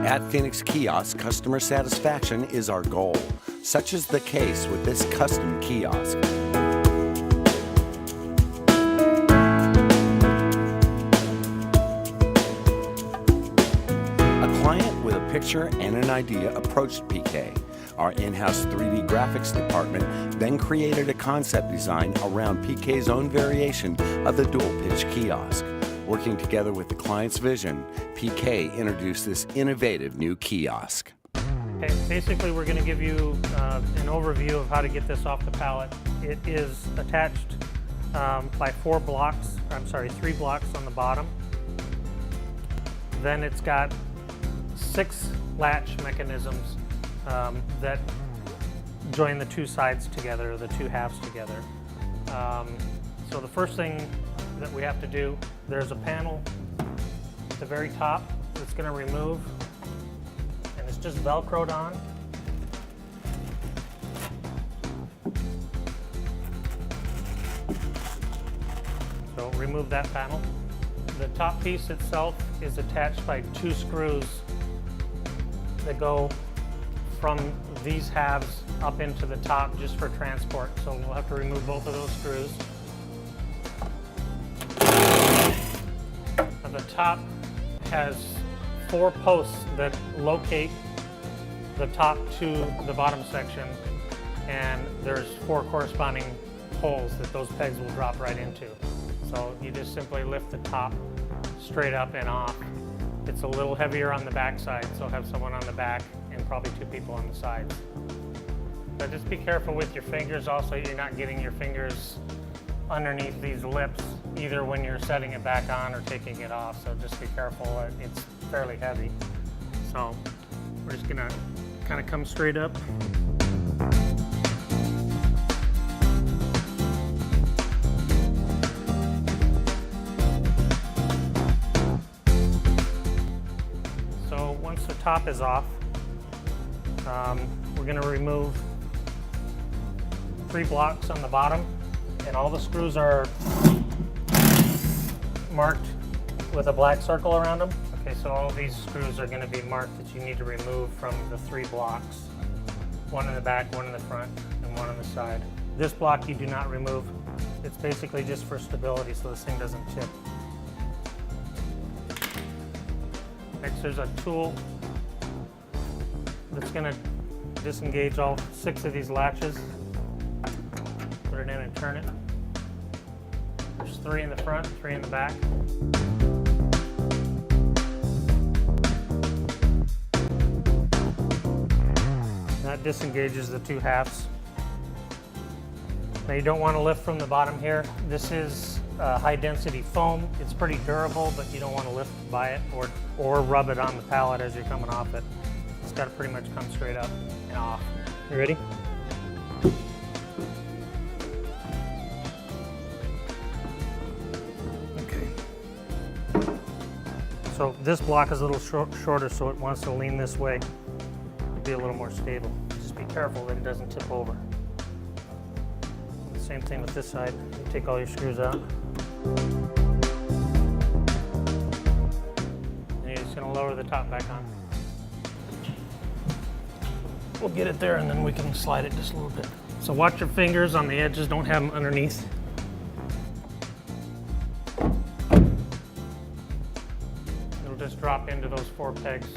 At Phoenix Kiosk, customer satisfaction is our goal. Such is the case with this custom kiosk. A client with a picture and an idea approached PK. Our in-house 3D graphics department then created a concept design around PK's own variation of the dual-pitch kiosk. Working together with the client's vision, PK introduced this innovative new kiosk. Okay, basically, we're going to give you an overview of how to get this off the pallet. It is attached by 3 blocks on the bottom. Then it's got 6 latch mechanisms that join the 2 sides together, the 2 halves together. So the first thing that we have to do, there's a panel at the very top that's going to remove, and it's just Velcroed on. So remove that panel. The top piece itself is attached by 2 screws that go from these halves up into the top just for transport. So we'll have to remove both of those screws. The top has 4 posts that locate the top to the bottom section, and there's 4 corresponding holes that those pegs will drop right into. So you just simply lift the top straight up and off. It's a little heavier on the back side, so have someone on the back and probably 2 people on the sides. But just be careful with your fingers. Also, you're not getting your fingers underneath these lips either when you're setting it back on or taking it off, so just be careful. It's fairly heavy. So we're just gonna kind of come straight up. So once the top is off, we're gonna remove 3 blocks on the bottom, and all the screws are marked with a black circle around them. Okay, so all these screws are going to be marked that you need to remove from the 3 blocks. 1 in the back, 1 in the front, and 1 on the side. This block you do not remove. It's basically just for stability so this thing doesn't tip. Next, there's a tool that's going to disengage all 6 of these latches. Put it in and turn it. There's 3 in the front, 3 in the back. That disengages the 2 halves. Now you don't want to lift from the bottom here. This is high density foam. It's pretty durable, but you don't want to lift by it or rub it on the pallet as you're coming off it. It's got to pretty much come straight up and off. You ready? So this block is a little shorter, so it wants to lean this way to be a little more stable. Just be careful that it doesn't tip over. Same thing with this side. You take all your screws out. And you're just going to lower the top back on. We'll get it there and then we can slide it just a little bit. So watch your fingers on the edges, don't have them underneath. Just drop into those 4 pegs.